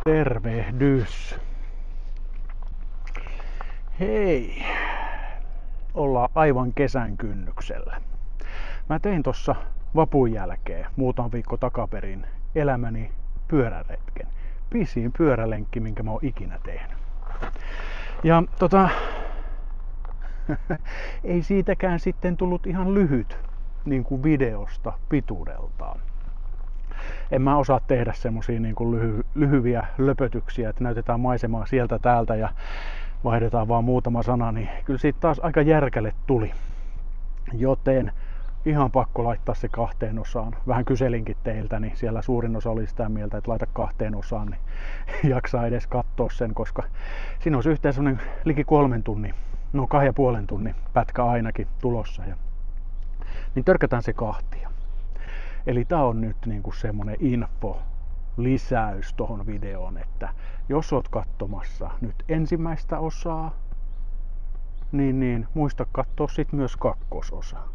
Tervehdys. Hei, ollaan aivan kesän kynnyksellä. Mä tein tossa vapun jälkeen muutama viikko takaperin elämäni pyöräretken. Pisin pyörälenkki, minkä mä oon ikinä tehnyt. Ja ei siitäkään sitten tullut ihan lyhyt niin kuin videosta pituudeltaan. En mä osaa tehdä semmosia niin kuin lyhyviä löpötyksiä, että näytetään maisemaa sieltä täältä ja vaihdetaan vaan muutama sana, niin kyllä siitä taas aika järkälle tuli. Joten ihan pakko laittaa se 2 osaan. Vähän kyselinkin teiltä, niin siellä suurin osa oli sitä mieltä, että laita 2 osaan, niin jaksaa edes katsoa sen, koska siinä olisi yhteen semmonen liki 3 tunnin, 2,5 tunnin pätkä ainakin tulossa. Niin törkätään se 2. Eli tää on nyt niinku semmonen lisäys tohon videoon, että jos oot katsomassa nyt ensimmäistä osaa, niin muista katsoa sit myös 2. osaa.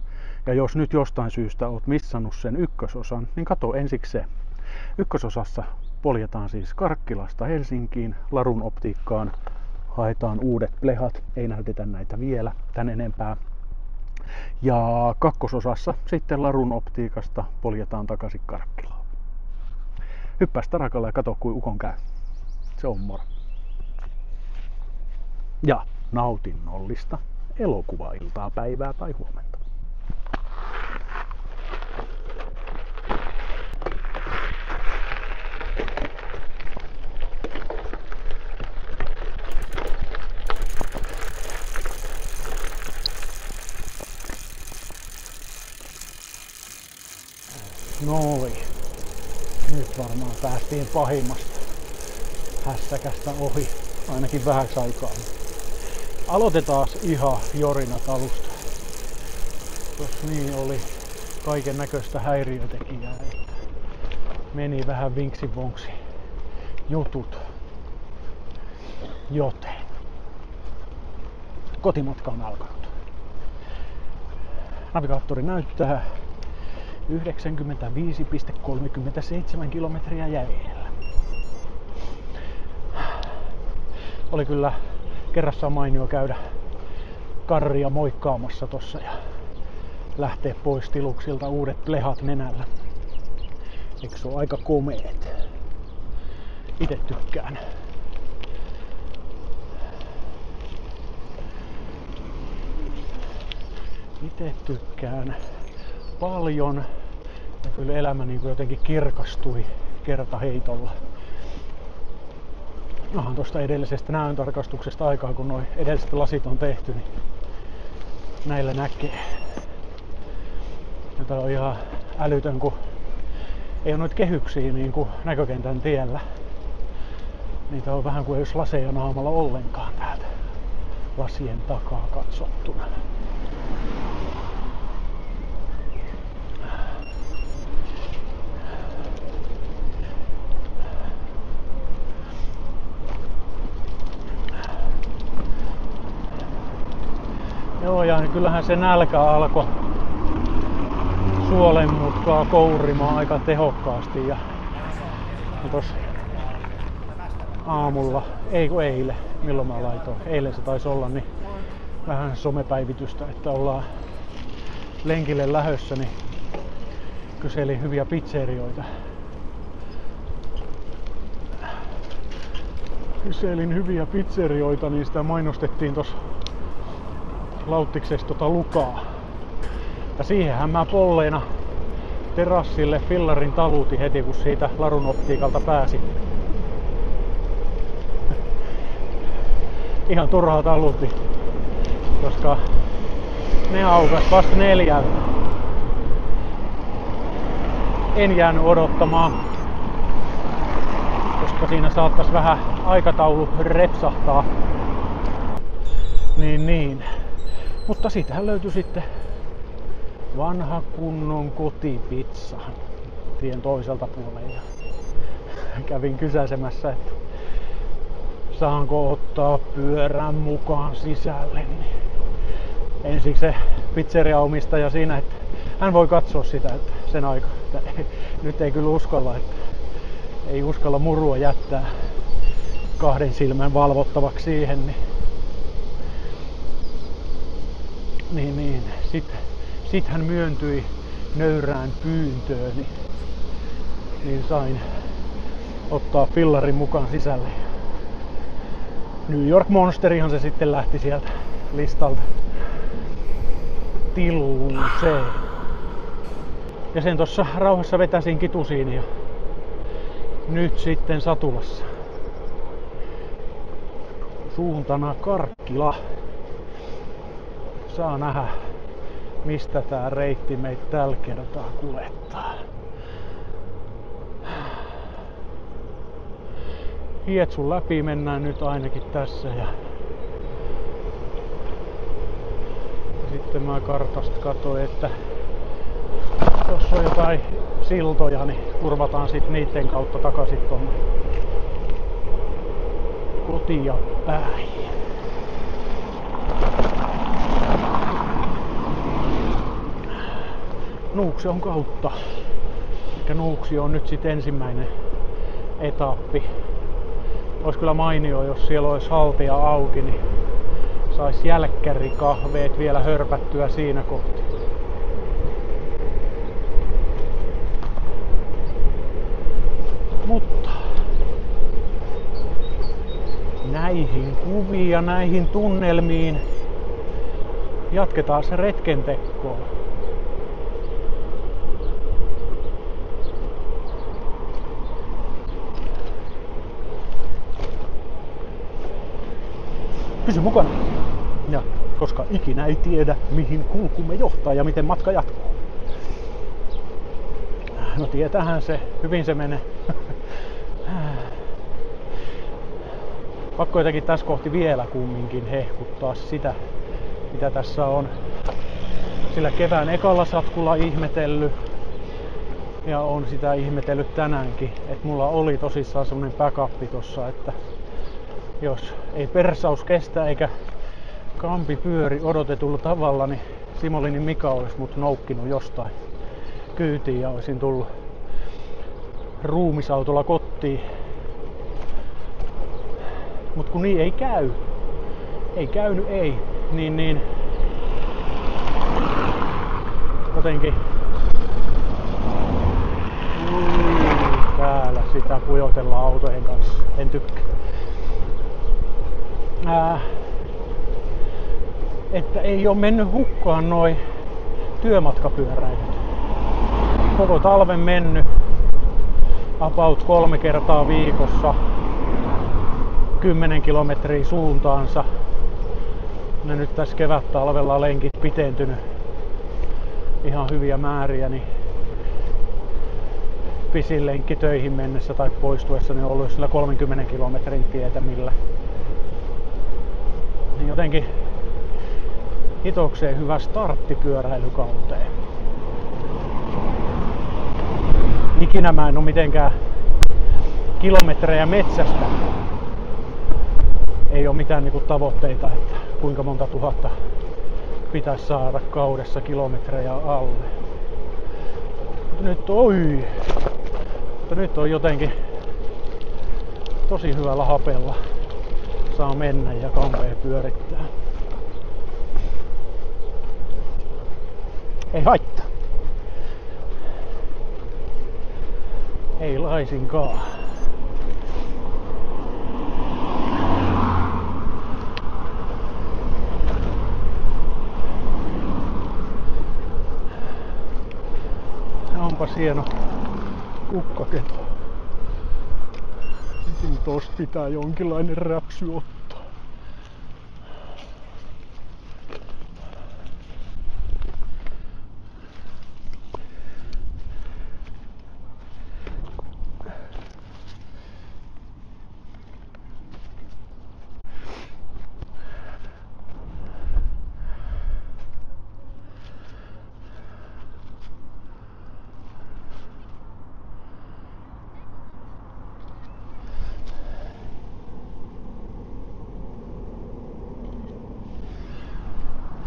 Ja jos nyt jostain syystä oot missannut sen 1. osan, niin katso ensiksi se. 1. osassa poljetaan siis Karkkilasta Helsinkiin, Larun optiikkaan, haetaan uudet plehat, ei näytetä näitä vielä tän enempää. Ja 2. osassa sitten Larun optiikasta poljetaan takaisin Karkkilaan. Hyppää starakalla ja kato kuin ukon käy. Se on moro. Ja nautinnollista elokuvailtaa, päivää tai huomenta. Noin. Nyt varmaan päästiin pahimmasta hässäkästä ohi, ainakin vähäksi aikaa. Aloitetaan ihan jorinat alusta. Tuossa niin oli kaiken näköistä häiriötekijää, että meni vähän vinksi vonksi jutut. Joten kotimatka on alkanut. Navigaattori näyttää 95,37 kilometriä jäljellä. Oli kyllä kerrassaan mainio käydä Karria moikkaamassa tossa ja lähteä pois tiluksilta uudet plehat nenällä. Eikö se ole aika komeet? Itse tykkään. Itse tykkään paljon. Ja kyllä elämä niin kuin jotenkin kirkastui kertaheitolla. Onhan tuosta edellisestä näöntarkastuksesta aikaa, kun nuo edelliset lasit on tehty, niin näillä näkee. Ja tää on ihan älytön, kun ei ole noita kehyksiä niin kuin näkökentän tiellä. Niitä on vähän kuin ei olisi laseja naamalla ollenkaan täältä lasien takaa katsottuna. Joo, ja kyllähän se nälkä alkoi suolenmutkaa kourimaan aika tehokkaasti. Ja tossa aamulla, eilen, milloin mä laitoin, eilen se taisi olla, niin vähän somepäivitystä, että ollaan lenkille lähdössä, niin kyselin hyviä pizzerioita. Niin sitä mainostettiin tossa Lauttiksessa Lukaa. Ja siihenhän mä polleena terassille fillarin talutin heti, kun siitä Larun optiikalta pääsi. Ihan turhaa talutin, koska ne aukas vasta 4. En jäänyt odottamaan, koska siinä saattais vähän aikataulu repsahtaa. Niin. Mutta siitähän löytyi sitten vanha kunnon kotipizza tien toiselta puolelta. Kävin kysäsemässä, että saanko ottaa pyörän mukaan sisälle. Niin ensiksi se pizzeriaomistaja siinä, että hän voi katsoa sitä, että sen aikaa. Nyt ei kyllä uskalla, että ei uskalla murua jättää kahden silmän valvottavaksi siihen, niin sit hän myöntyi nöyrään pyyntööni, niin sain ottaa fillarin mukaan sisälle. New York Monsterihan se sitten lähti sieltä listalta tilluuseen. Ja sen tossa rauhassa vetäsin kitusiin ja nyt sitten satulassa. Suuntana Karkkila. Saa nähdä, mistä tää reitti meitä tällä kertaa kuljettaa. Hietsun läpi mennään nyt ainakin tässä ja sitten mä kartasta katsoin, että jos on jotain siltoja, niin kurvataan sitten niiden kautta takaisin tonne kotia päin. Nuuksion kautta. Eli Nuuksio on nyt sitten ensimmäinen etappi. Olisi kyllä mainio, jos siellä olisi haltia auki, niin saisi jälkkärikahveet vielä hörpättyä siinä kohti. Mutta näihin kuviin ja näihin tunnelmiin jatketaan se retkentekkoon. Pysy mukana. Ja koska ikinä ei tiedä, mihin kulkumme johtaa ja miten matka jatkuu. No tietäähän se, hyvin se menee. Pakko jotenkin tässä kohti vielä kumminkin hehkuttaa sitä, mitä tässä on sillä kevään ekalla satkulla ihmetellyt. Ja on sitä ihmetellyt tänäänkin, että mulla oli tosissaan semmonen backup tossa, että jos ei persaus kestä eikä kampi pyöri odotetulla tavalla, niin Simolinin Mika olisi mut noukkinut jostain kyytiin ja olisin tullut ruumisautolla kotiin. Mut kun niin ei käy, ei käynyt ei, niin jotenkin täällä sitä pujotellaan autojen kanssa, en tykkää. Että ei ole mennyt hukkaan noi työmatkapyöräilyt. Koko talven mennyt about 3 kertaa viikossa 10 kilometriä suuntaansa. Ne nyt tässä kevättalvella lenkit pitentynyt ihan hyviä määriä, niin pisin lenkki töihin mennessä tai poistuessa niin on ollut sillä 30 kilometrin tietä millä. Niin jotenkin hitokseen hyvä startti pyöräilykauteen. Ikinä mä en oo mitenkään kilometrejä metsästä. Ei oo mitään niinku tavoitteita, että kuinka monta tuhatta pitäisi saada kaudessa kilometrejä alle. Mutta nyt on jotenkin tosi hyvällä hapella. Saa mennä ja kampea pyörittää. Ei haittaa. Ei laisinkaan. Onpas hieno kukkaketo. Tosta pitää jonkinlainen räpsy ottaa.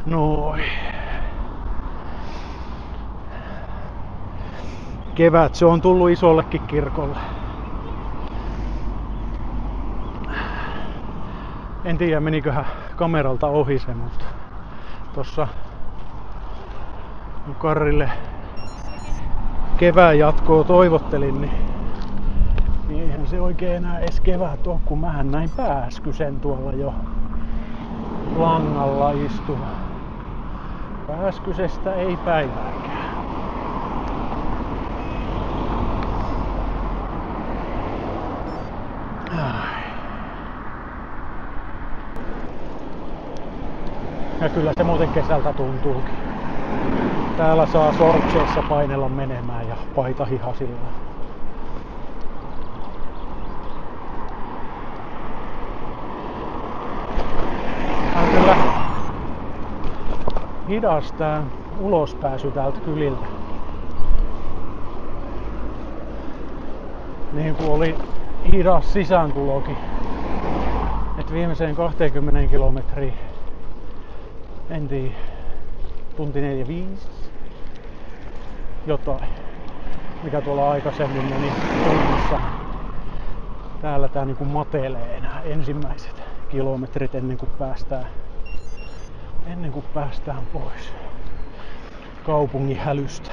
Noin. Kevät se on tullut isollekin kirkolle. En tiedä meniköhän kameralta ohi se, mutta tossa kun Karrille kevään jatkoa toivottelin, niin eihän se oikein enää edes kevät oo, kun mähän näin Pääskysen tuolla jo langalla istuva. Pääskysestä ei päivääkään. Ja kyllä se muuten kesältä tuntuukin. Täällä saa sortseissa painella menemään ja paita hihasilla. On kyllä hidas tää ulospääsy täältä kyliltä. Niin kuin oli hidas sisääntulokin. Et viimeiseen 20 kilometriin mentiin tunti 45 jotain, mikä tuolla aikaisemmin meni tunnissa. Täällä tää niinku matelee enää ensimmäiset kilometrit ennen kuin päästään pois kaupungin hälystä.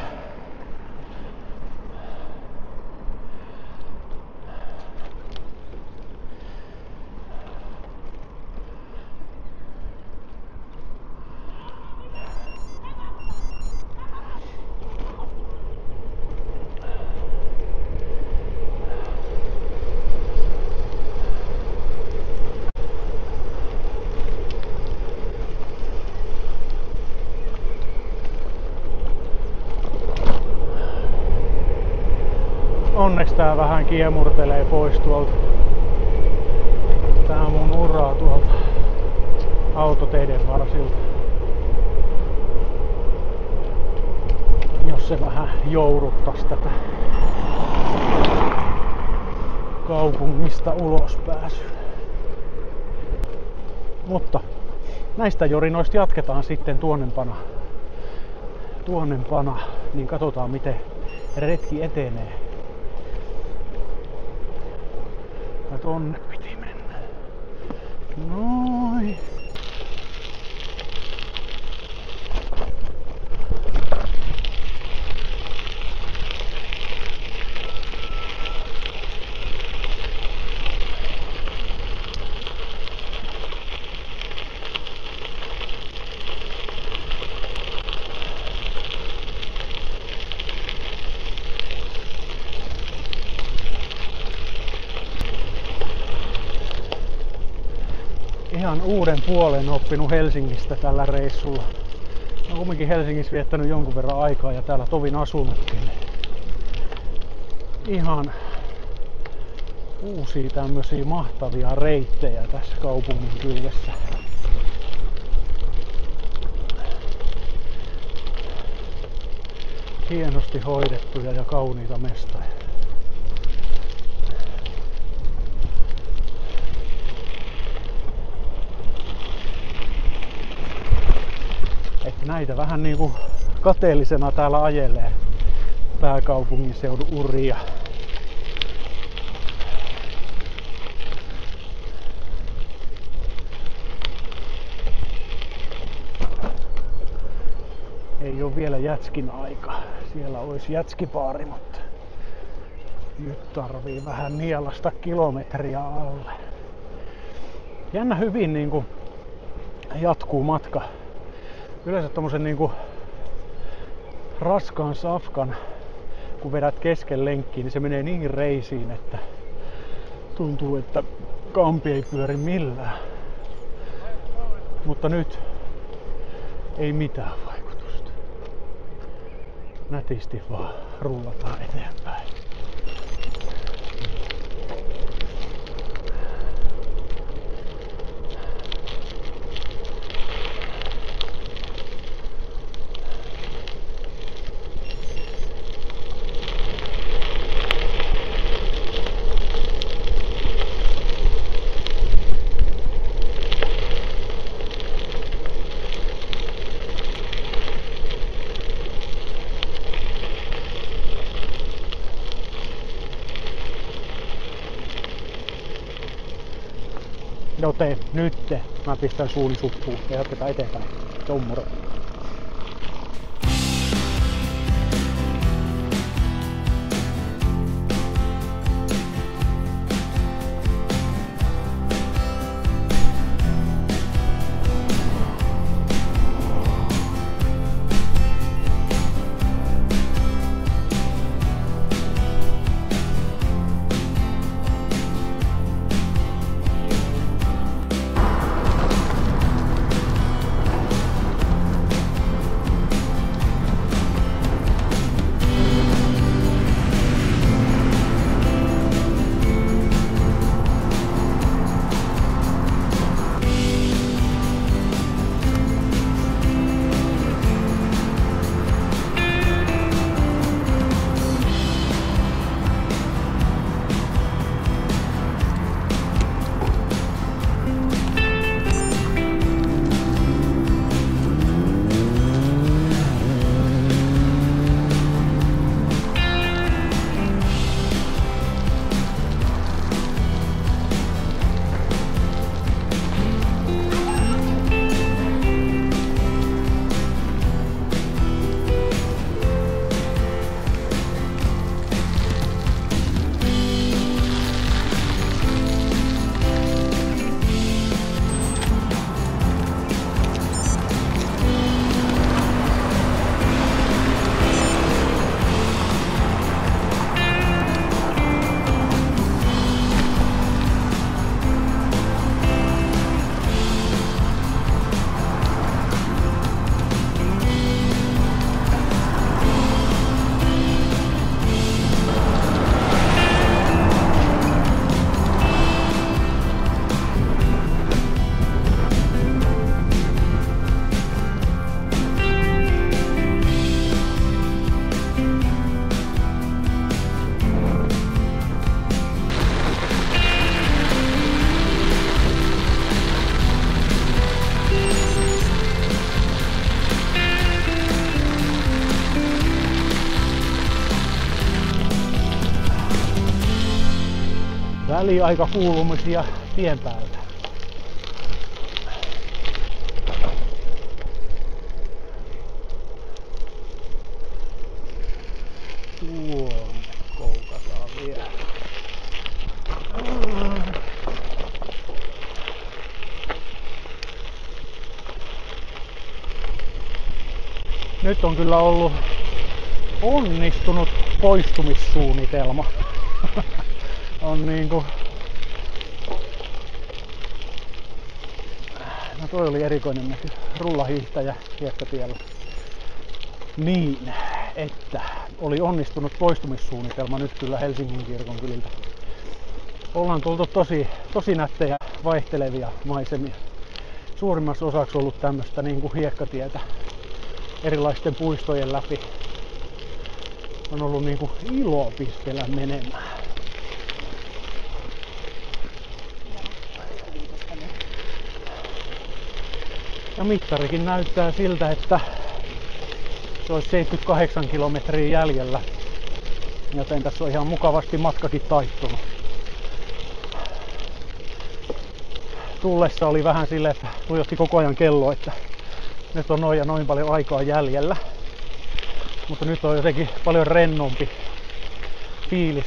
Onneksi tää vähän kiemurtelee pois tuolta. Tää mun uraa tuolta autoteiden varsilta. Jos se vähän jouduttais tätä kaupungista ulos pääsyä. Mutta näistä jorinoista jatketaan sitten tuonnempana, niin katsotaan miten retki etenee. Ja tonne piti mennä. Noin. Ihan uuden puolen oppinut Helsingistä tällä reissulla. Olen kumminkin Helsingissä viettänyt jonkun verran aikaa ja täällä tovin asunutkin. Ihan uusia tämmösiä mahtavia reittejä tässä kaupungin kyljessä. Hienosti hoidettuja ja kauniita mestoja. Näitä vähän niinku kateellisena täällä ajelee pääkaupungin seudun uria. Ei oo vielä jätskin aika. Siellä olisi jätskipaari, mutta nyt tarvii vähän nielasta kilometriä alle. Jännä hyvin niinku jatkuu matka. Yleensä tommosen niinku raskaan safkan, kun vedät kesken lenkkiin, niin se menee niin reisiin, että tuntuu, että kampi ei pyöri millään. Mutta nyt ei mitään vaikutusta. Nätisti vaan rullataan eteenpäin. Joten nyt mä pistän suuni suppuun ja jatketaan eteenpäin. Ciao moro! Väliaikakuulumisia tien päältä. Tuonne koukataan vielä. Nyt on kyllä ollut onnistunut poistumissuunnitelma. On niinku... No toi oli erikoinen näky. Rullahiihtäjä hiekkatiellä. Niin, että oli onnistunut poistumissuunnitelma nyt kyllä Helsingin kirkon kyliltä. Ollaan tultu tosi nättejä vaihtelevia maisemia. Suurimmassa osaksi ollut tämmöstä niinku hiekkatietä erilaisten puistojen läpi. On ollut niinku ilo pistellä menemään. Ja mittarikin näyttää siltä, että se olisi 78 kilometriä jäljellä. Joten tässä on ihan mukavasti matkakin taittunut. Tullessa oli vähän silleen, että tuijotti koko ajan kello, että nyt on noin ja noin paljon aikaa jäljellä. Mutta nyt on jotenkin paljon rennompi fiilis.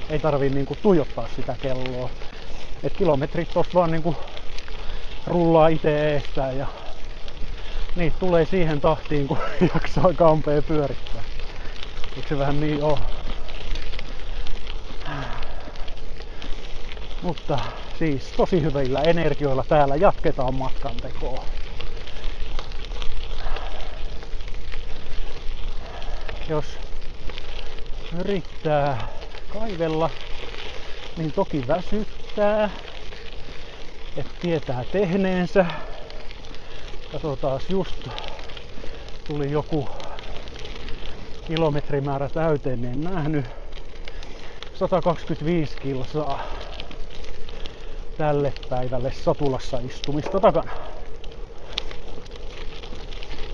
Ei tarvii niinku tuijottaa sitä kelloa. Et kilometrit tosta vaan niinku rullaa itse eestään ja niitä tulee siihen tahtiin, kun jaksaa kampea pyörittää. Eikö se vähän niin oo? Mutta siis tosi hyvillä energioilla täällä jatketaan matkan tekoa. Jos yrittää kaivella, niin toki väsyttää. Et tietää tehneensä. Katsotaan, just tuli joku kilometrimäärä täyteen, niin en nähnyt. 125 kilsaa tälle päivälle satulassa istumista takana.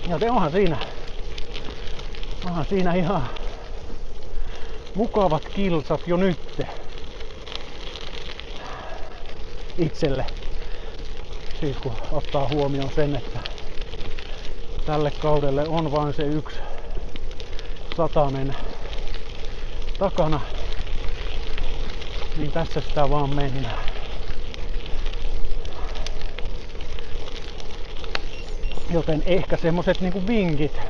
Joten onhan siinä ihan mukavat kilsat jo nyt itselle. Siis kun ottaa huomioon sen, että tälle kaudelle on vain se yksi satanen takana, niin tässä sitä vaan mennään. Joten ehkä semmoset niinku vinkit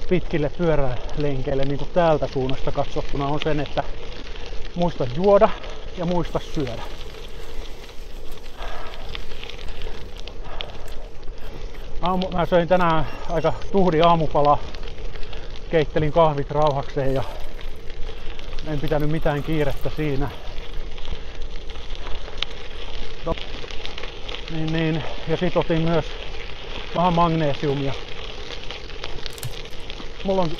pitkille pyörälenkeille niinku täältä suunnasta katsottuna on sen, että muista juoda ja muista syödä. Mä söin tänään aika tuhdi aamupala, keittelin kahvit rauhakseen ja en pitänyt mitään kiirettä siinä. Niin. Ja sit otin myös vähän magneesiumia.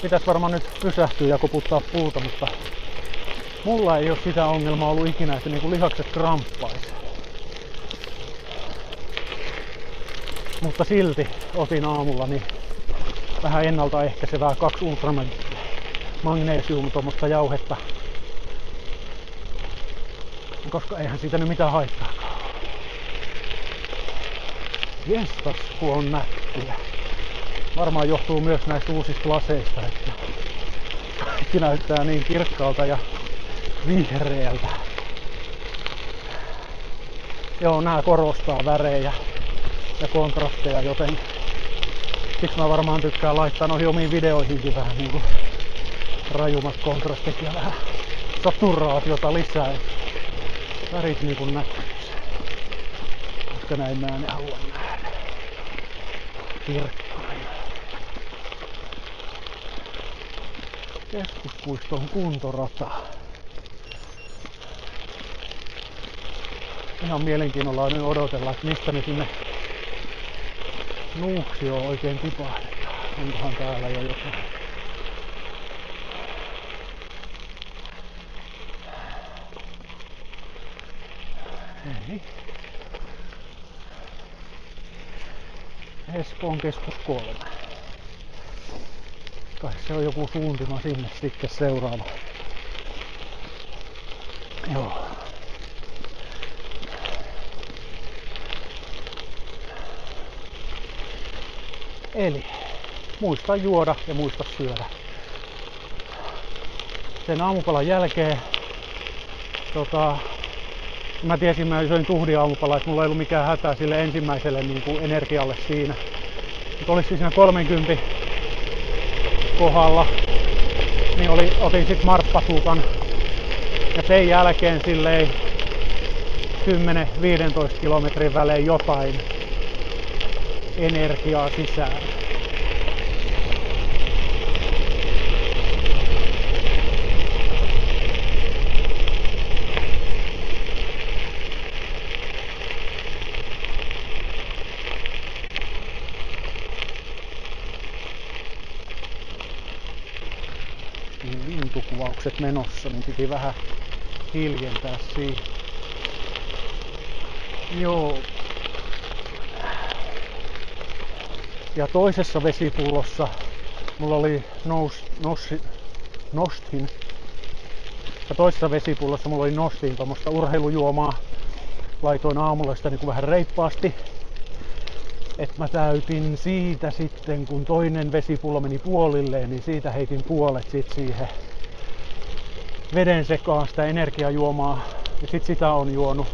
Pitäis varmaan nyt pysähtyä ja koputtaa puuta, mutta mulla ei ole sitä ongelmaa ollut ikinä, että niinku lihakset kramppais. Mutta silti otin aamulla niin vähän ennaltaehkäisevää 2 ultramagneesium tuommoista jauhetta. Koska eihän siitä nyt mitään haittaakaan. Jestas, kun on nättiä. Varmaan johtuu myös näistä uusista laseista, että kaikki näyttää niin kirkkaalta ja vihreältä. Joo, nää korostaa värejä ja kontrasteja, joten siksi mä varmaan tykkään laittaa noihin omiin videoihinkin vähän niinku rajummat kontrastit ja vähän saturaatiota lisää. Värit niinku näkyis. Koska näin mä en halua nähdä. Kirkkaina. Keskuspuiston kuntorata. Ihan mielenkiinnolla nyt odotella, että mistä me sinne Nuuksioon oikein tipahdetaan. Onkohan täällä jo jotain? Ei. Espoon keskus 3. Kai se on joku suuntima sinne sitten seuraava. Joo. Eli muista juoda ja muista syödä. Sen aamupalan jälkeen mä tiesin, mä söin tuhdi aamupalaa, että mulla ei ollut mikään hätää sille ensimmäiselle niin kuin energialle siinä. Mutta olisi siinä 30 kohdalla, niin otin sit marppatukan ja sen jälkeen silleen 10-15 kilometrin välein jotain energiaa sisään. Lintukuvaukset menossa, niin piti vähän hiljentää siihen. Joo. Ja toisessa vesipullossa mulla oli Nostin. Ja toisessa vesipullossa mulla oli Nostin tommoista urheilujuomaa. Laitoin aamulla sitä niin kuin vähän reippaasti. Et mä täytin siitä sitten, kun toinen vesipullo meni puolilleen, niin siitä heitin puolet sit siihen veden sekaan sitä energiajuomaa. Ja sit sitä on juonut.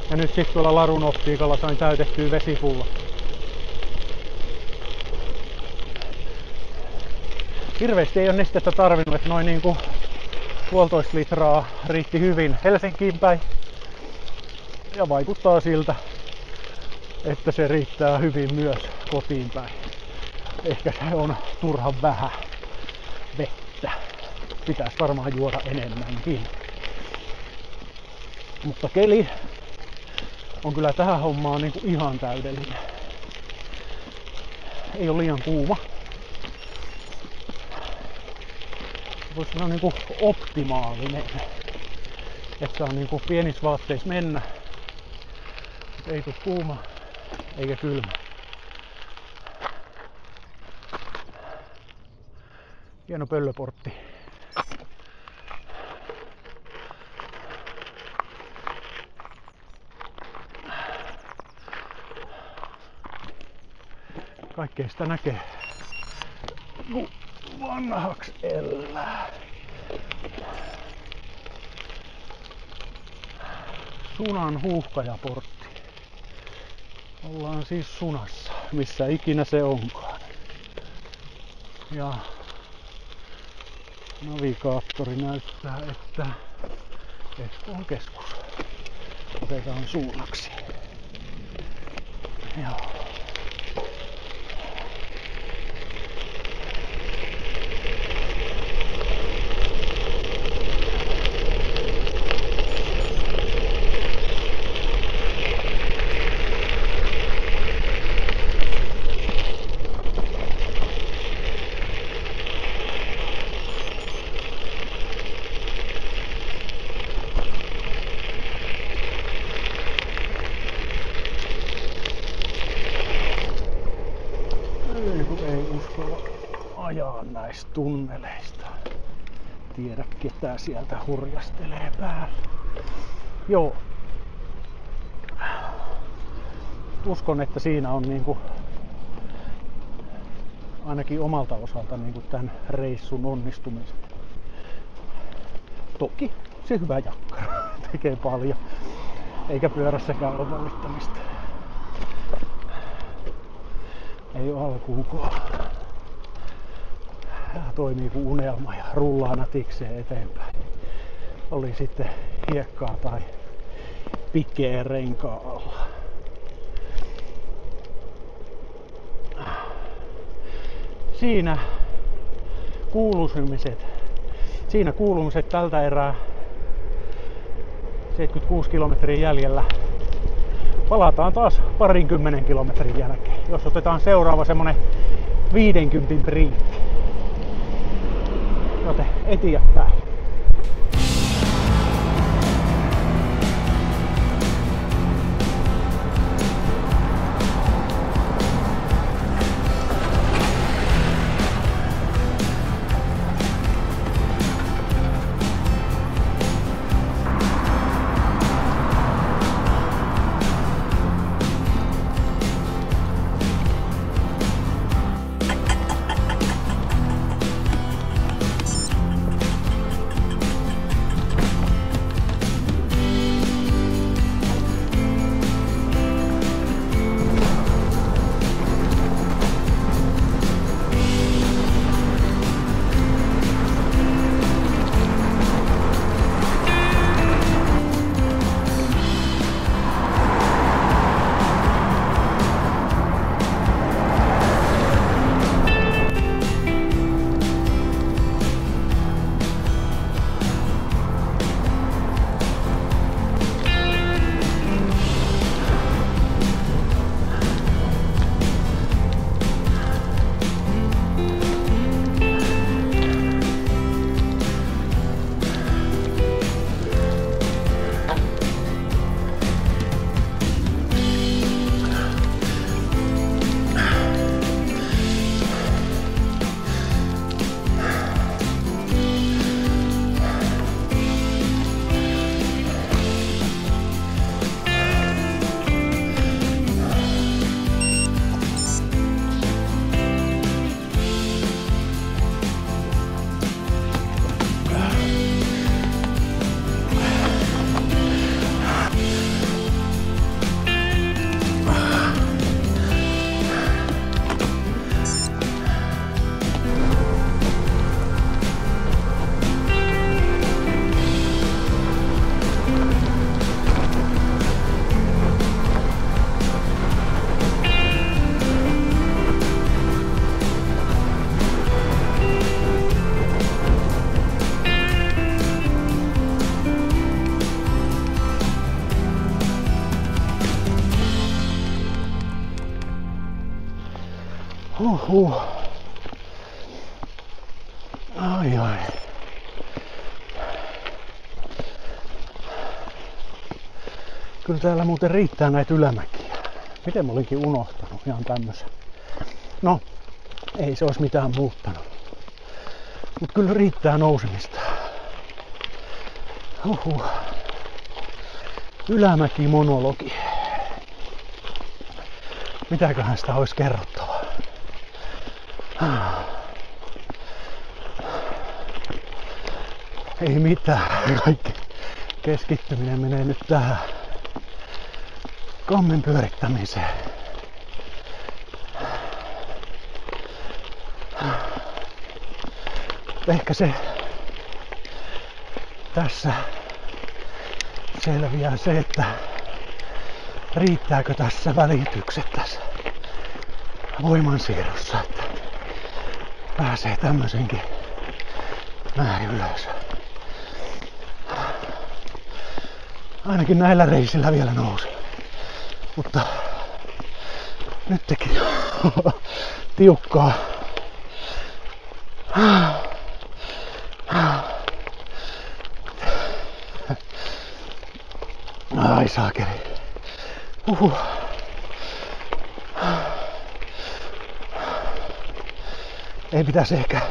Ja nyt sit tuolla Larun optiikalla sain täytettyä vesipullo. Hirveesti ei ole nestettä tarvinnut, että noin niinku 1,5 litraa riitti hyvin Helsinkiin päin. Ja vaikuttaa siltä, että se riittää hyvin myös kotiin päin. Ehkä se on turhan vähän vettä. Pitäisi varmaan juoda enemmänkin. Mutta keli on kyllä tähän hommaan niinku ihan täydellinen. Ei ole liian kuuma. Voisi sanoa niinku optimaalinen. Että saa niinku pienissä vaatteissa mennä. Mut ei tule kuuma eikä kylmä. Hieno pöllöportti. Kaikkea sitä näkee, kun vanhaks elää. Sunan huuhkajaportti. Ollaan siis Sunassa, missä ikinä se onkaan. Ja navigaattori näyttää, että Espoon keskus. Otetaan suunnaksi. Joo. Ajaa näistä tunneleista. Tiedä ketä sieltä hurjastelee päällä. Joo. Uskon, että siinä on niinku ainakin omalta osalta niinku tämän reissun onnistumisen. Toki se hyvä jakkara tekee paljon. Eikä pyörässäkään ole valittamista. Ei ole alkuunkaan. Toimii kuin unelma ja rullaa natikseen eteenpäin. Oli sitten hiekkaa tai pikkeä renkaa alla. Siinä kuulumiset tältä erää. 76 kilometriä jäljellä. Palataan taas 20 kilometrin jälkeen, jos otetaan seuraava semmonen 50 priikki. Joten eteenpäin. Ai ai. Kyllä täällä muuten riittää näitä ylämäkiä. Miten mä olinkin unohtanut ihan tämmösen. No, ei se olisi mitään muuttanut. Mut kyllä riittää nousemista. Ylämäki monologi. Mitäköhän sitä olisi kerrottavaa? Ei mitään, kaikki keskittyminen menee nyt tähän kammen pyörittämiseen. Ehkä se tässä selviää se, että riittääkö tässä välitykset tässä voimansiirrossa, että pääsee tämmöisenkin määrin ylös. Ainakin näillä reisillä vielä nousi, mutta nyt teki tiukkaa. Ai saakeli. Ei pitäisi ehkä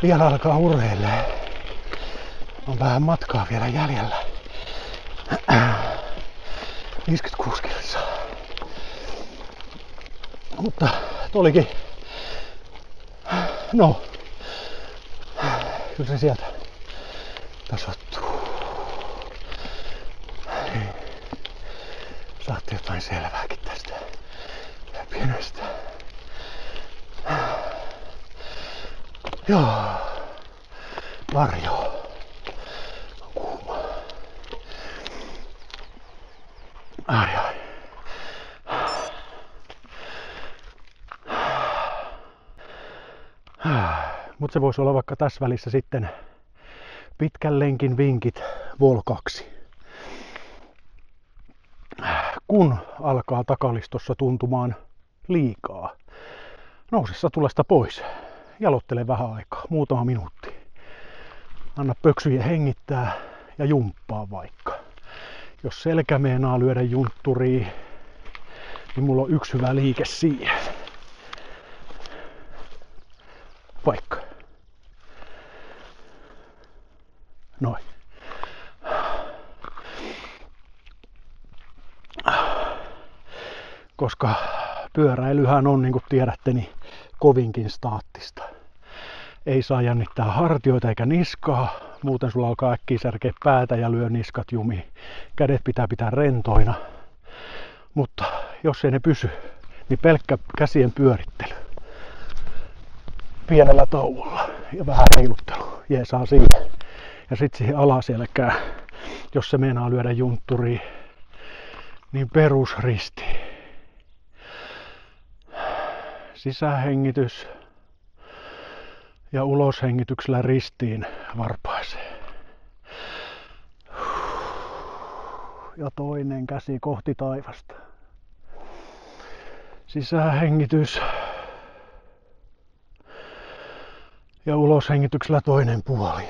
vielä alkaa urheilemaan. On vähän matkaa vielä jäljellä. 56 kilsaa. Mutta tulikin. No. Kyllä se sieltä tasoittuu. Saatte jotain selvääkin tästä pienestä. Joo. Varjo. On kuuma. Ai. Mutta se voisi olla vaikka tässä välissä sitten pitkän lenkin vinkit Vol 2. Kun alkaa takalistossa tuntumaan liikaa, nouse satulasta pois. Jaloittele vähän aikaa, muutama minuutti. Anna pöksyjen hengittää ja jumppaa vaikka. Jos selkä meinaa lyödä juntturiin, niin mulla on yksi hyvä liike siihen. Vaikka. Noin. Koska pyöräilyhän on, niin kuin tiedätte, niin kovinkin staattista. Ei saa jännittää hartioita eikä niskaa, muuten sulla alkaa äkkiä särkeä päätä ja lyö niskat jumiin. Kädet pitää pitää rentoina. Mutta jos ei ne pysy, niin pelkkä käsien pyörittely. Pienellä tauolla ja vähän heiluttelu. Jeesaa siihen. Ja sit siihen alaselkään, jos se meinaa lyödä juntturiin, niin perusristi. Sisähengitys ja uloshengityksellä ristiin varpaaseen. Ja toinen käsi kohti taivasta. Sisähengitys ja uloshengityksellä toinen puoli.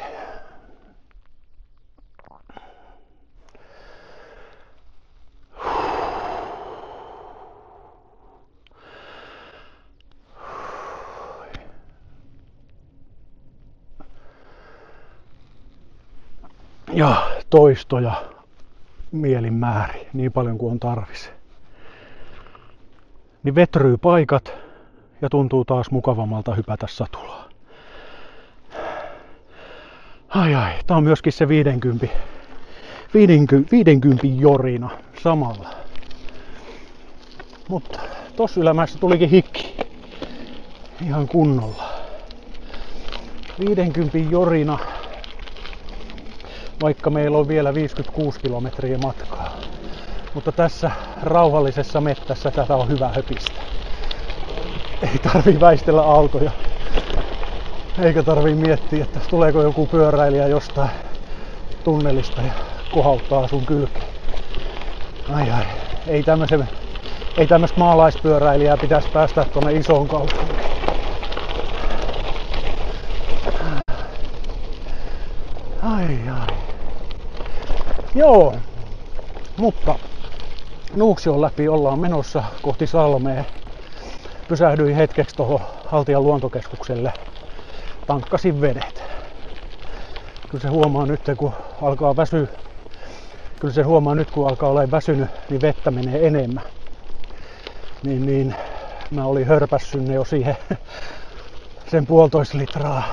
Ja toistoja mielin määrin, niin paljon kuin on tarvis. Niin vetryy paikat ja tuntuu taas mukavammalta hypätä satulaa. Ai, tää on myöskin se 50 jorina samalla. Mutta tossa ylämäessä tulikin hikki. Ihan kunnolla. 50 jorina. Vaikka meillä on vielä 56 kilometriä matkaa. Mutta tässä rauhallisessa mettässä tätä on hyvä höpistä. Ei tarvii väistellä autoja. Eikä tarvii miettiä, että tuleeko joku pyöräilijä jostain tunnelista ja kohauttaa sun kylkeen. Ai. Ei tämmöstä maalaispyöräilijää pitäisi päästä tuonne isoon kaupunkiin. Ai. Joo, mutta Nuuksion läpi ollaan menossa kohti Salmea. Pysähdyin hetkeksi tuohon Haltian luontokeskukselle. Tankkasin vedet. Kyllä se huomaa nyt, kun alkaa väsyä. Kyllä se huomaa nyt, kun alkaa olla väsynyt, niin vettä menee enemmän. Niin mä olin hörpässyt ne jo siihen sen 1,5 litraa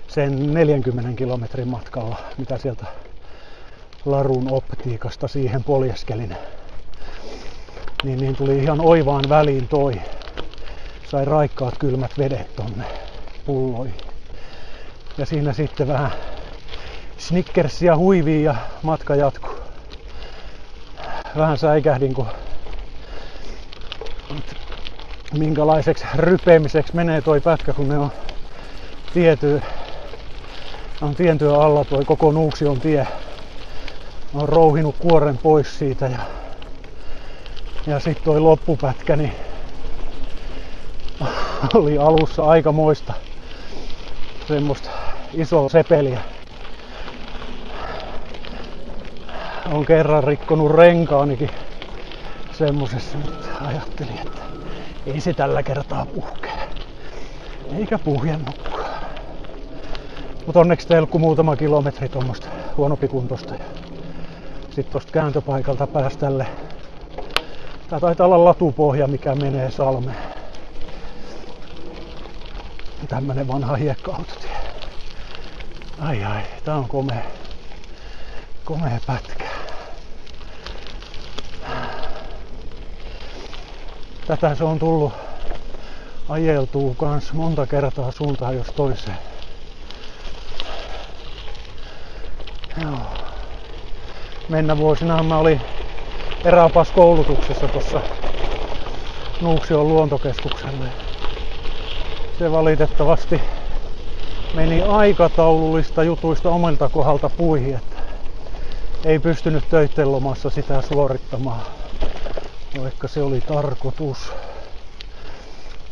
sen 40 kilometrin matkalla, mitä sieltä Larun optiikasta siihen poljeskelin. Niin tuli ihan oivaan väliin toi. Sai raikkaat kylmät vedet tonne pulloihin. Ja siinä sitten vähän Snickersia huiviin ja matka jatkuu. Vähän säikähdin, kun minkälaiseksi rypeämiseksi menee toi pätkä, kun ne on tientyön alla toi koko Nuuksion tie. On rouhinut kuoren pois siitä ja sitten toi loppupätkä niin oli alussa aikamoista semmoista isoa sepeliä. On kerran rikkonut renkaanikin semmosessa, mutta ajattelin, että ei se tällä kertaa puhkea. Eikä puhjennutkaan. Mutta onneksi telkku muutama kilometri tuommoista huonopikuntosta. Sitten tosta kääntöpaikalta pääsi tälle. Tää taitaa olla latupohja, mikä menee Salmeen. Tämmönen vanha hiekka-autotie. Ai, tää on komea pätkä. Tätä se on tullut ajeltuu kans monta kertaa suuntaan jos toiseen. Joo. Mennä vuosina mä olin eräopaskoulutuksessa tuossa Nuuksion luontokeskuksella. Se valitettavasti meni aikataulullista jutuista omalta kohdalta puihin, että ei pystynyt töitten lomassa sitä suorittamaan, vaikka se oli tarkoitus.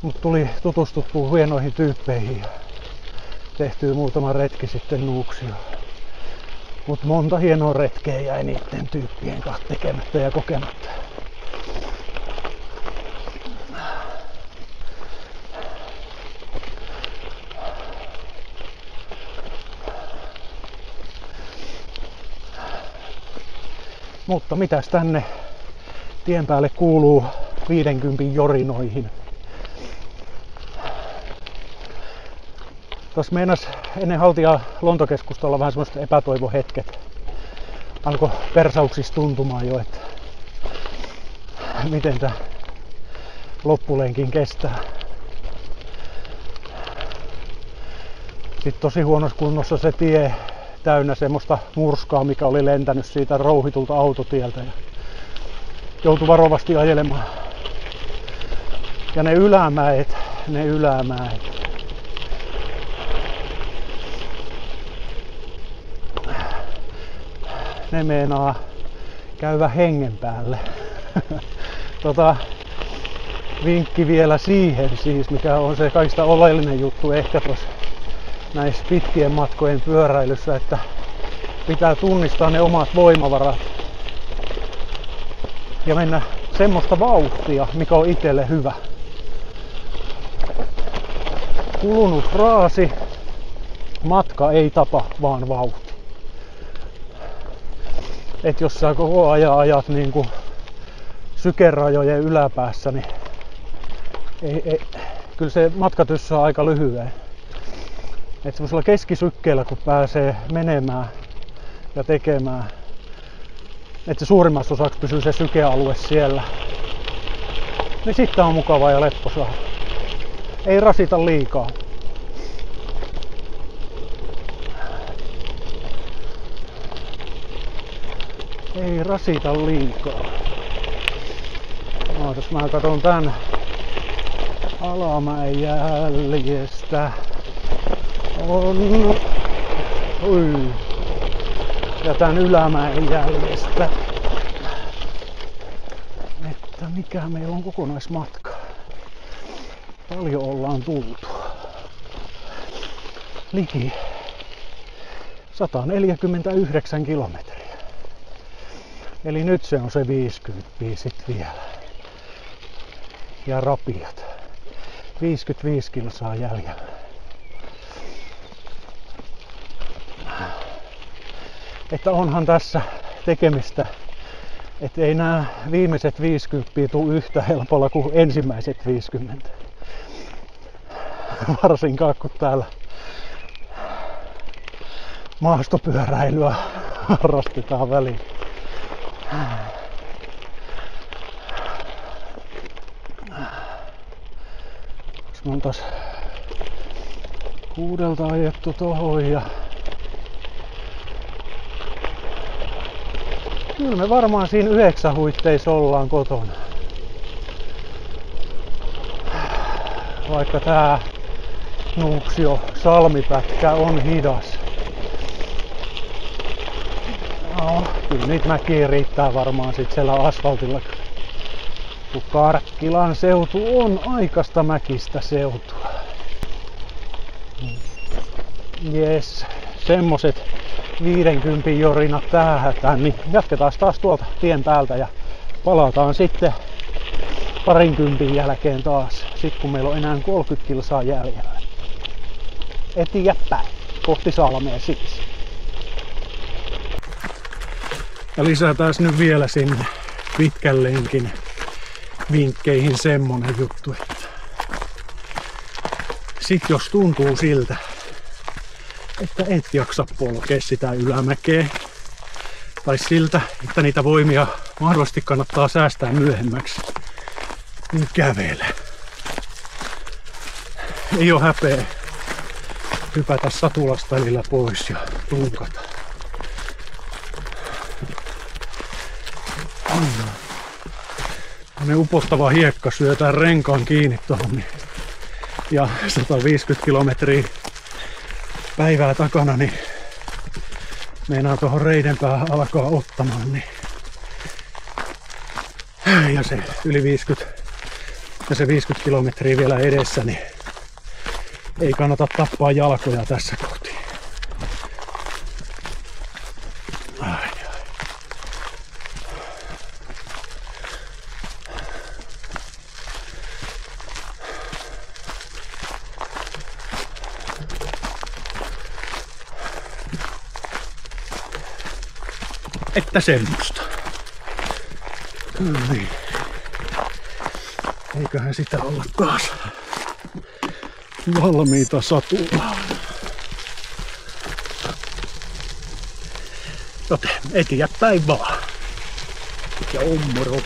Mut tuli tutustuttua hienoihin tyyppeihin ja tehtyä muutama retki sitten Nuuksioon. Mut monta hienoa retkeä jäi niiden tyyppien kanssa tekemättä ja kokematta. Mutta mitäs tänne tien päälle kuuluu 50 jorinoihin? Tuossa meinas ennen Haltiaa luontokeskusta olla vähän semmoista epätoivohetket. Alkoi persauksissa tuntumaan jo, että miten tää loppulenkin kestää. Sitten tosi huonossa kunnossa se tie täynnä semmoista murskaa, mikä oli lentänyt siitä rouhitulta autotieltä ja joutui varovasti ajelemaan. Ja ne ylämäet. Ne meinaa käyvä hengen päälle. Vinkki vielä siihen siis, mikä on se kaikista oleellinen juttu ehkä tuossa näissä pitkien matkojen pyöräilyssä, että pitää tunnistaa ne omat voimavarat ja mennä semmoista vauhtia, mikä on itselle hyvä. Kulunut fraasi, matka ei tapa, vaan vauhti. Et jos sä koko ajan ajat niinku sykerajojen yläpäässä, niin kyllä se matka tyssää aika lyhyen. Et semmoisella keskisykkeellä kun pääsee menemään ja tekemään, että se suurimmassa osaksi pysyy se sykealue siellä, niin sitten on mukavaa ja lepposaa. Ei rasita liikaa. Ei rasita liikaa. Ootas mä katon tän alamäen jäljestä. Ja tän ylämäen jäljestä. Että mikä meillä on kokonaismatka. Paljon ollaan tultu. Liki 149 kilometriä. Eli nyt se on se 50 sit vielä. Ja rapiat. 55 kilsaa jäljellä. Että onhan tässä tekemistä Että ei nämä viimeiset 50 tule yhtä helpolla kuin ensimmäiset 50. Varsinkaan kun täällä maastopyöräilyä harrastetaan väliin. Me oltais 6 ajettu tohon ja kyllä me varmaan siinä 9 huitteissa ollaan kotona. Vaikka tää Nuuksio salmipätkä on hidas. No, kyllä niitä mäkiä riittää varmaan sit siellä asfaltilla. Kun Karkkilan seutu on aikaista mäkistä seutua. Jes, semmoset 50 jorinat tähän hätään, niin jatketaan taas tuolta tien päältä ja palataan sitten 20 jälkeen taas, sit kun meillä on enää 30 kilsaa jäljellä. Eteenpäin, kohti Salmea siis. Ja lisätään nyt vielä sinne pitkän lenkin vinkkeihin semmonen juttu, että sit jos tuntuu siltä, että et jaksa polkea sitä ylämäkeä, tai siltä, että niitä voimia mahdollisesti kannattaa säästää myöhemmäksi, niin kävele. Ei oo häpeä hypätä satulasta välillä pois ja tunkata. Ne upottava hiekka syötään renkaan kiinni tohon, niin, ja 150 kilometriä päivää takana, niin meinaa tuohon reiden päähän alkaa ottamaan. Niin. Ja se yli 50 ja se 50 kilometriä vielä edessä, niin ei kannata tappaa jalkoja tässä kohti. Että semmoista. Niin. Eiköhän sitä olla taas valmiita satulla. Joten eteenpäin vaan. Ja moro.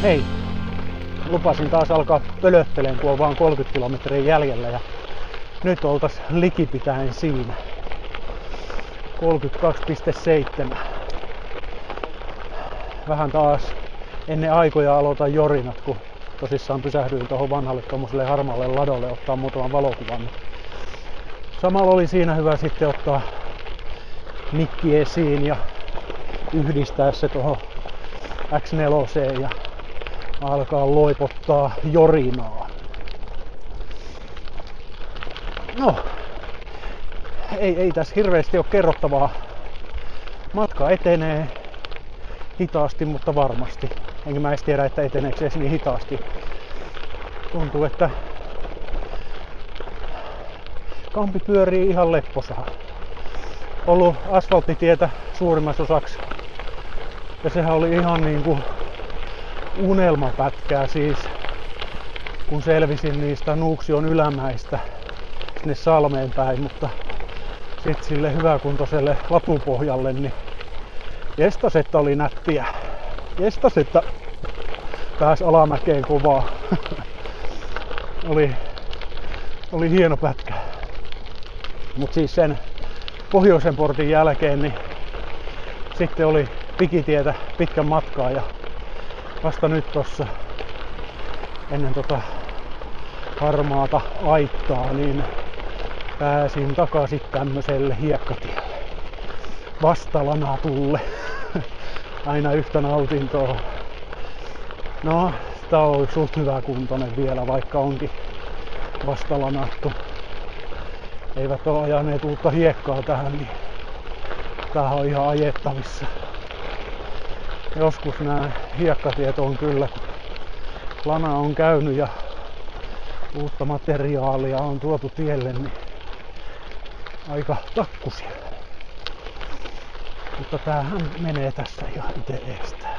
Hei, lupasin taas alkaa pölötteleen, kun on vaan 30 kilometriä jäljellä ja nyt oltais likipitäen siinä. 32,7. Vähän taas ennen aikoja aloitan jorinat, kun tosissaan pysähdyin tuohon vanhalle tommoselle harmaalle ladolle ottaa muutaman valokuvan. Samalla oli siinä hyvä sitten ottaa mikki esiin ja yhdistää se tuohon X4 ja alkaa loipottaa jorinaa. No, ei tässä hirveästi ole kerrottavaa. Matka etenee hitaasti, mutta varmasti. Enkä mä edes tiedä, että eteneekö edes niin hitaasti. Tuntuu, että kampi pyörii ihan lepposaa. Ollut asfalttitietä suurimmaksi osaksi. Ja sehän oli ihan niinku unelmapätkää siis, kun selvisin niistä Nuuksion ylämäistä sinne Salmeen päin, mutta sitten sille hyväkuntoiselle latupohjalle, niin jestas, että oli nättiä. Jestas, että pääsi alamäkeen kovaa. oli hieno pätkä. Mut siis sen pohjoisen portin jälkeen niin sitten oli pikitietä pitkän matkaa ja vasta nyt tossa ennen harmaata aittaa niin pääsin takaisin tämmöiselle hiekkatielle. Vastalanatulle. Aina yhtä nautintoa. No, tää on suht hyvä kuntoinen vielä, vaikka onkin vastalanattu. Eivät ole ajaneet uutta hiekkaa tähän, niin tämähän on ihan ajettavissa. Joskus nämä hiekkatiet on kyllä, kun lana on käynyt ja uutta materiaalia on tuotu tielle, niin aika takkusia. Mutta tämähän menee tässä ihan itse eestään.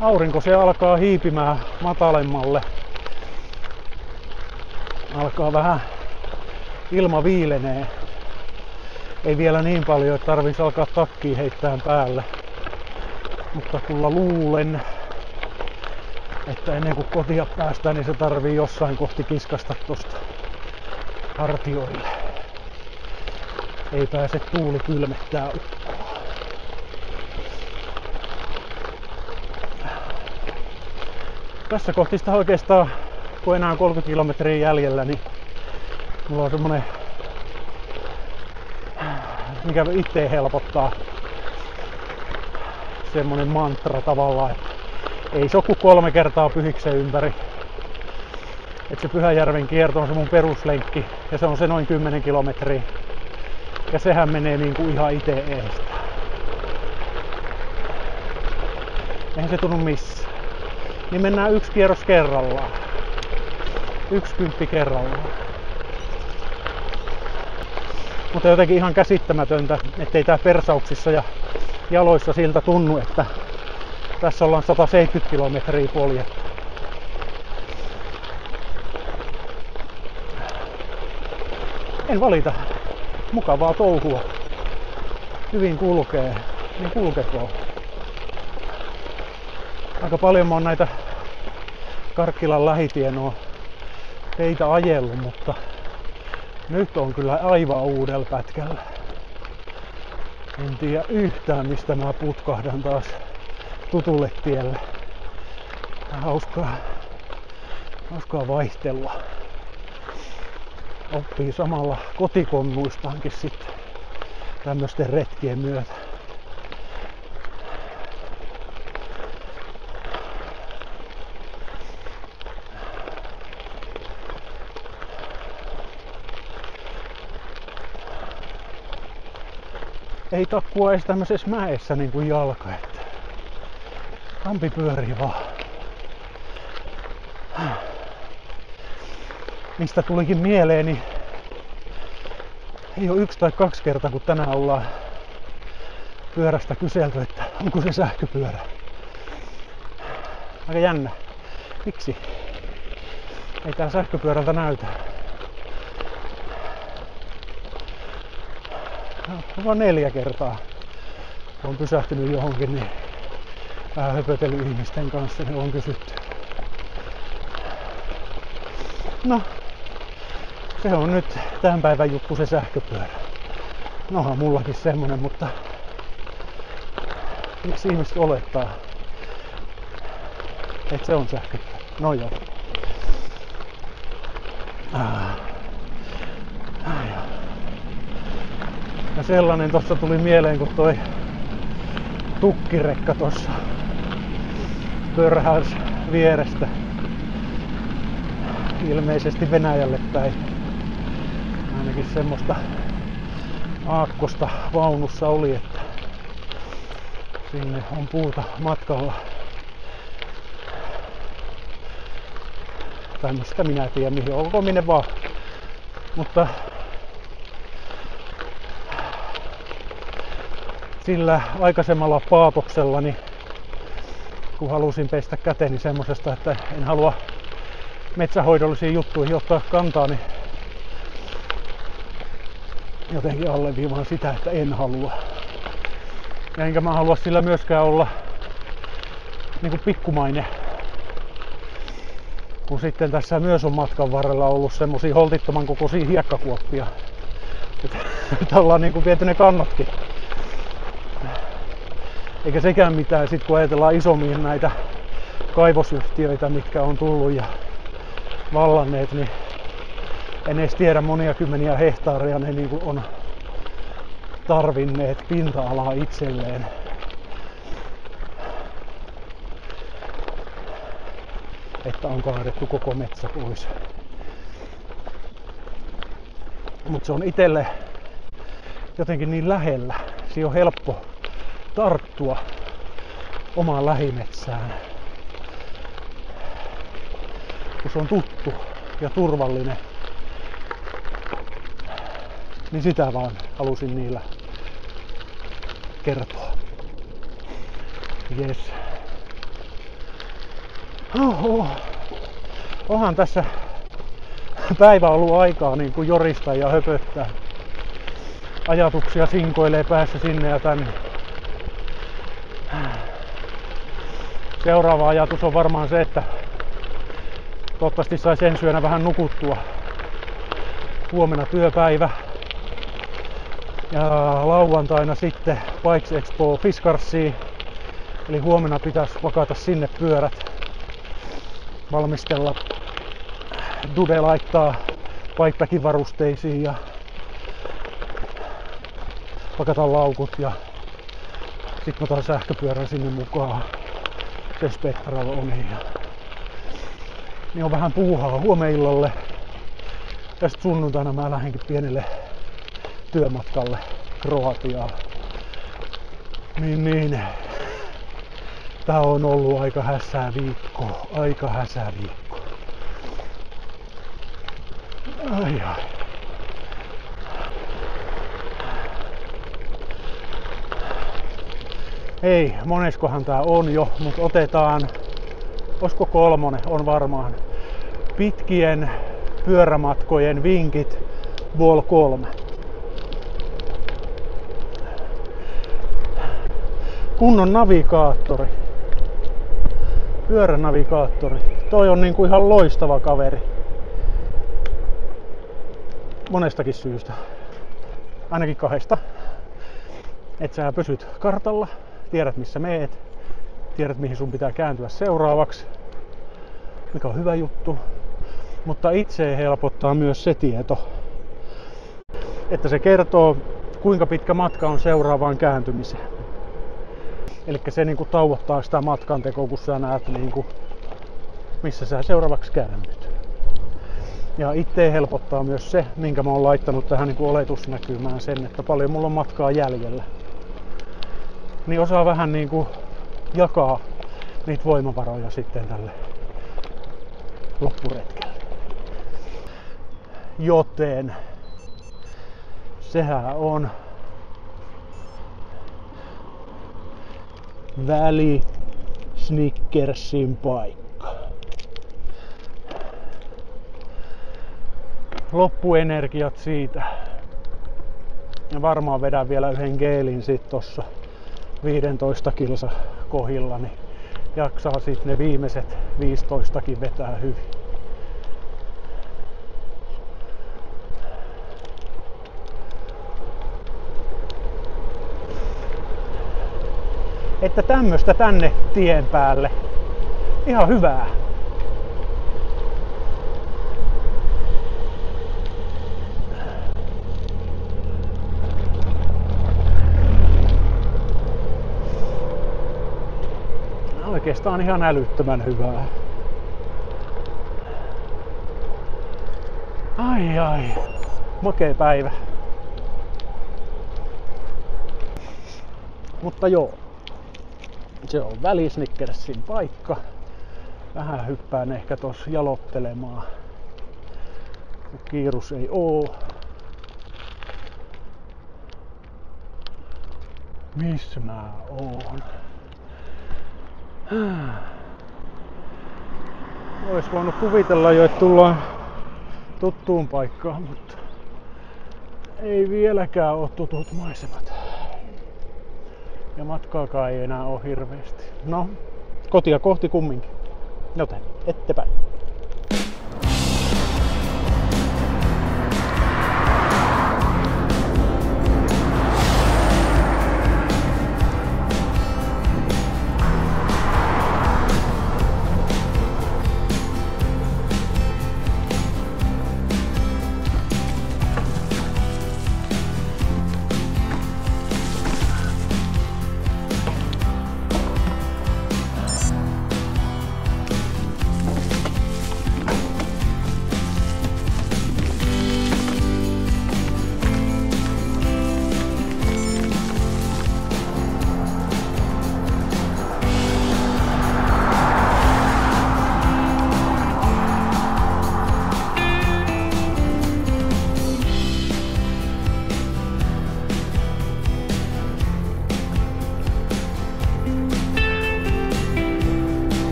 Aurinko se alkaa hiipimään matalemmalle. Alkaa vähän ilma viilenee. Ei vielä niin paljon, että tarvitsisi alkaa takkiin heittää päälle. Mutta kyllä luulen, että ennen kuin kotia päästään, niin se tarvii jossain kohti kiskasta tosta hartioille. Ei pääse tuuli kylmettää ukkoa. Tässä kohtista oikeastaan, kun enää 30 kilometriä jäljellä, niin mulla on semmonen, mikä itse helpottaa, semmonen mantra tavallaan, että ei se ole kuin 3 kertaa Pyhiksen ympäri. Et se Pyhäjärven kierto on se mun peruslenkki ja se on se noin 10 kilometriä. Ja sehän menee niinku ihan itse eestään. Eihän se tunnu missään. Niin mennään 1 kierros kerrallaan. 1 kymppi kerrallaan. Mutta jotenkin ihan käsittämätöntä, ettei tää persauksissa ja jaloissa siltä tunnu, että tässä ollaan 170 kilometriä poljettu. En valita. Mukavaa touhua. Hyvin kulkee. Niin kulkekoon. Aika paljon mä oon näitä Karkkilan lähitienoa teitä ajellut, mutta nyt on kyllä aivan uudella pätkällä. En tiedä yhtään, mistä mä putkahdan taas tutulle tielle. Hauskaa vaihtelua. Oppii samalla kotikonnuistaankin sitten tämmöisten retkien myötä. Ei takkua edes tämmöisessä mäessä niin kuin jalka, että kampi pyörii vaan. Mistä tulikin mieleeni, ei ole 1 tai 2 kertaa, kun tänään ollaan pyörästä kyselty, että onko se sähköpyörä. Aika jännä. Miksi? Ei tää sähköpyörältä näytä. Vaan 4 kertaa, kun on pysähtynyt johonkin, niin vähän höpötellyt ihmisten kanssa, niin on kysytty. No, Se on nyt tämän päivän juttu, se sähköpyörä. Nohan mullakin semmonen, mutta miksi ihmiset olettaa, että se on sähköpyörä? No joo. Ja sellainen tossa tuli mieleen, kun toi tukkirekka tossa pörhäs vierestä. Ilmeisesti Venäjälle päin. Ainakin semmoista aakkosta vaunussa oli, että sinne on puuta matkalla. Tai mistä minä tiedän, mihin olkoon minne vaan. Mutta sillä aikaisemmalla paatoksellani, kun halusin pestä käteni semmosesta, että en halua metsähoidollisiin juttuihin ottaa kantaa, niin jotenkin alleviivaan sitä, että en halua. Ja enkä mä halua sillä myöskään olla niinku pikkumainen. Kun sitten tässä myös on matkan varrella ollut semmosia holtittoman kokoisia hiekkakuoppia. Että ollaan niinku viety ne kannotkin. Eikä sekään mitään, sit kun ajatellaan isommin näitä kaivosyhtiöitä, mitkä on tullut ja vallanneet, niin en edes tiedä, monia kymmeniä hehtaaria ne niin kuin on tarvinneet pinta-alaa itselleen. Että on kaadettu koko metsä pois. Mutta se on itselle jotenkin niin lähellä. Siinä on helppo tarttua omaan lähimetsään. Kun se on tuttu ja turvallinen, niin sitä vaan halusin niillä kertoa. Jes. Onhan tässä päivä ollut aikaa niin kuin joristaa ja höpöttää. Ajatuksia sinkoilee päässä sinne ja tänne. Seuraava ajatus on varmaan se, että toivottavasti sais ensi yönä vähän nukuttua. Huomenna työpäivä. Ja lauantaina sitten Bikes Expo Fiskarsiin. Eli huomenna pitäisi vakata sinne pyörät. Valmistella. Dude laittaa bikepackin varusteisiin ja pakata laukut ja sit mä otan sähköpyörän sinne mukaan. Se Spectral on ja niin on vähän puuhaa huomeillalle. Ja sit sunnuntaina mä lähdenkin pienelle työmatkalle Kroatiaan. Niin. Tää on ollut aika häsää viikko. Ai. Hei, moneskohan tää on jo, mutta otetaan, olisiko 3, on varmaan, pitkien pyörämatkojen vinkit Vol 3. Kunnon navigaattori, pyöränavigaattori, toi on niinku ihan loistava kaveri. Monestakin syystä, ainakin 2. Et sä pysyt kartalla, tiedät missä meet, tiedät mihin sun pitää kääntyä seuraavaksi, mikä on hyvä juttu. Mutta itse helpottaa myös se tieto, että se kertoo kuinka pitkä matka on seuraavaan kääntymiseen. Eli se niinku tauottaa sitä matkantekoa, kun sä näet niinku, missä sä seuraavaksi käännyt. Ja itse helpottaa myös se, minkä mä oon laittanut tähän niinku oletusnäkymään sen, että paljon mulla on matkaa jäljellä. Niin osaa vähän niinku jakaa niitä voimavaroja sitten tälle loppuretkelle. Joten sehän on väli Snickersin paikka. Loppuenergiat siitä. Ja varmaan vedän vielä yhden geelin sit tossa 15 kilsa kohdilla, niin jaksaa sit ne viimeiset 15kin vetää hyvin. Että tämmöstä tänne tien päälle. Ihan hyvää. Oikeastaan ihan älyttömän hyvää. Ai, makea päivä. Mutta joo, se on välisnickersin paikka. Vähän hyppään ehkä tossa jalottelemaan, kun kiirus ei oo. Missä mä oon? Ois voinut kuvitella jo, että tullaan tuttuun paikkaan, mutta ei vieläkään oo tutut maisemat. Ja matkaakaan ei enää oo hirveesti. No, kotia kohti kumminkin. Joten, ettepäin.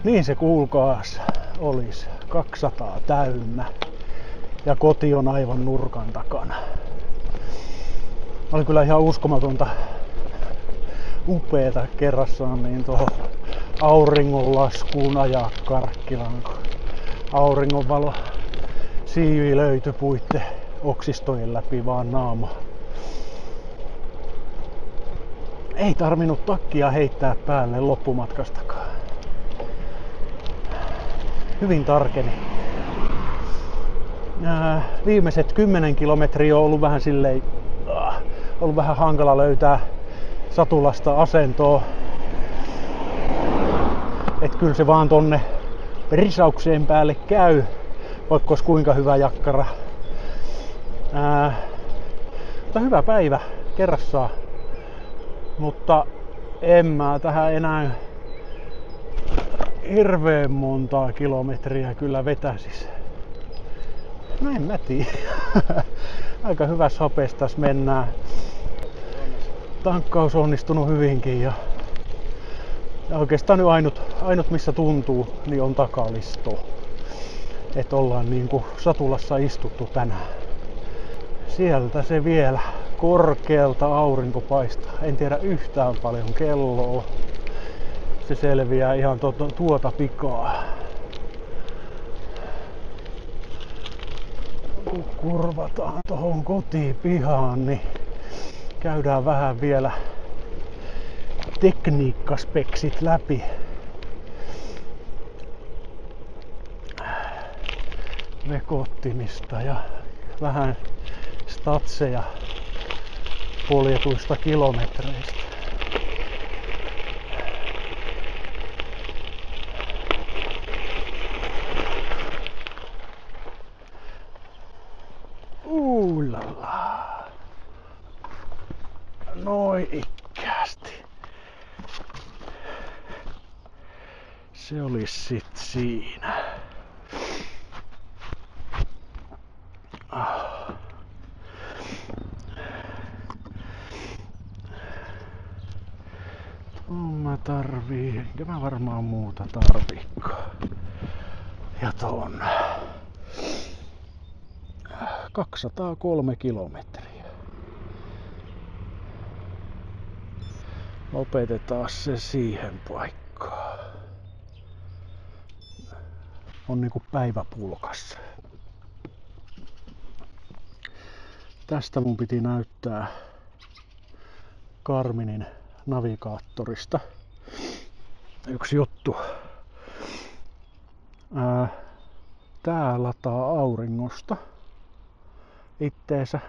Niin se kuulkaas olisi 200 täynnä ja koti on aivan nurkan takana. Oli kyllä ihan uskomatonta upeeta kerrassaan niin tuohon auringonlaskuun ajaa Karkkilaan, kun auringonvalo siivi löytyi puitte oksistojen läpi vaan naama. Ei tarvinnut takkia heittää päälle loppumatkastakaan. Hyvin tarkeni. Viimeiset 10 kilometriä on ollut vähän silleen, ollut vähän hankala löytää satulasta asentoa. Et kyllä se vaan tonne risaukseen päälle käy, vaikka olisi kuinka hyvä jakkara. Mutta hyvä päivä kerrassaan. Mutta en mä tähän enää hirveän montaa kilometriä kyllä vetäsis. No en mä tiedä. Aika hyvässä hapessa tässä mennään. Tankkaus on onnistunut hyvinkin ja oikeastaan nyt ainut missä tuntuu, niin on takalisto. Että ollaan niinku satulassa istuttu tänään. Sieltä se vielä korkealta aurinko paistaa. En tiedä yhtään paljon kelloa. Se selviää ihan tuota pikaa. kurvataan tohon kotipihaan, niin käydään vähän vielä tekniikkaspeksit läpi. Vekottimista ja vähän statseja poljetuista kilometreistä. Uulala. Noin ikkäästi. Se olisi sit siinä. Mä tarvii, enkä mä varmaan muuta tarviikaan. Ja ton 203 kilometriä. Lopetetaan se siihen paikkaan. On niinku päiväpulkassa. Tästä mun piti näyttää Garminin navigaattorista yksi juttu. Tää lataa auringosta itteensä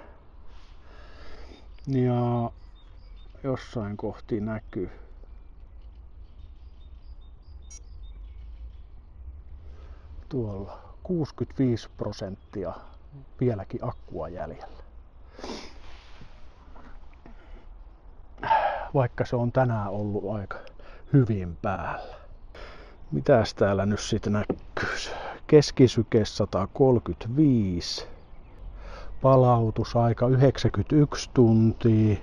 ja jossain kohti näkyy tuolla 65% vieläkin akkua jäljellä. Vaikka se on tänään ollut aika hyvin päällä. Mitäs täällä nyt sitten näkyy? Keskisyke 135. Palautusaika 91 tuntia.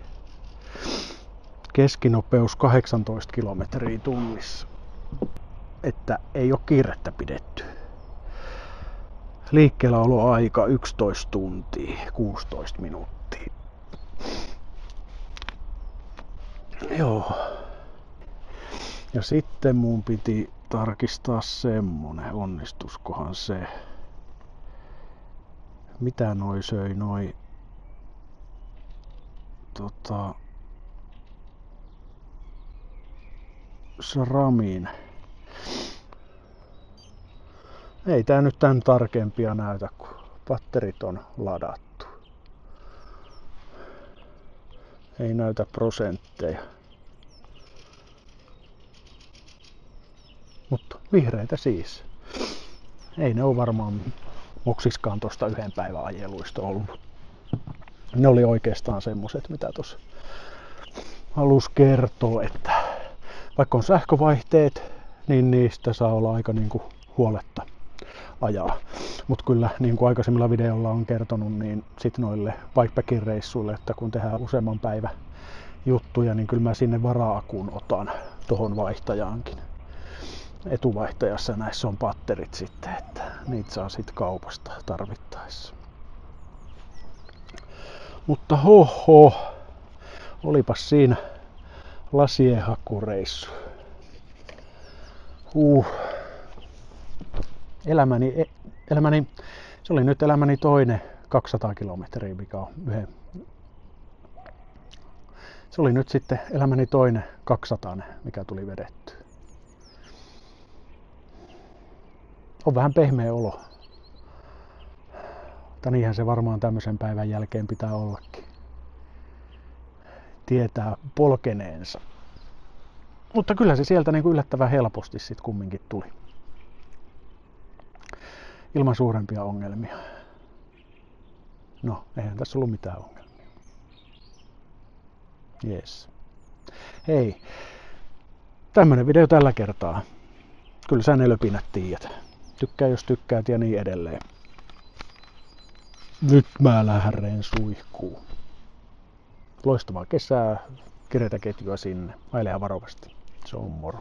Keskinopeus 18 kilometriä tunnissa. Että ei ole kiirettä pidetty. Liikkeelläoloaika 11 tuntia 16 minuuttia. Joo. Ja sitten mun piti tarkistaa semmonen, onnistuskohan se. Mitä noi söi noi SRAMin. Ei tää nyt tän tarkempia näytä, kun patterit on ladattu. Ei näytä prosentteja. Mutta vihreitä siis. Ei ne ole varmaan moksiskaan tosta yhden päivän ajeluista ollut. Ne oli oikeastaan semmoset, mitä tuossa halus kertoa, että vaikka on sähkövaihteet, niin niistä saa olla aika niinku huoletta ajaa. Mutta kyllä niin kuin aikaisemmilla videoilla on kertonut, niin sit noille bikepackin reissuille, että kun tehdään useamman päivän juttuja, niin kyllä mä sinne vara-akun otan tohon vaihtajaankin. Etuvaihtajassa näissä on patterit sitten, että niitä saa sitten kaupasta tarvittaessa. Mutta hoho, olipas siinä lasien hakureissu. Elämäni, se oli nyt elämäni toinen 200 kilometriä, mikä on se oli nyt sitten elämäni toinen 200, mikä tuli vedetty. On vähän pehmeä olo. Mutta niinhän se varmaan tämmöisen päivän jälkeen pitää ollakin. Tietää polkeneensa. Mutta kyllä se sieltä niin kuin yllättävän helposti sitten kumminkin tuli. Ilman suurempia ongelmia. No, eihän tässä ollut mitään ongelmia. Jees. Hei, tämmönen video tällä kertaa. Kyllä sä ne löpinät tiedät. Tykkää jos tykkäät ja niin edelleen. Nyt mä lähden suihkuun. Loistavaa kesää, kireitä ketjua sinne. Ailehan varovasti. Se on moro.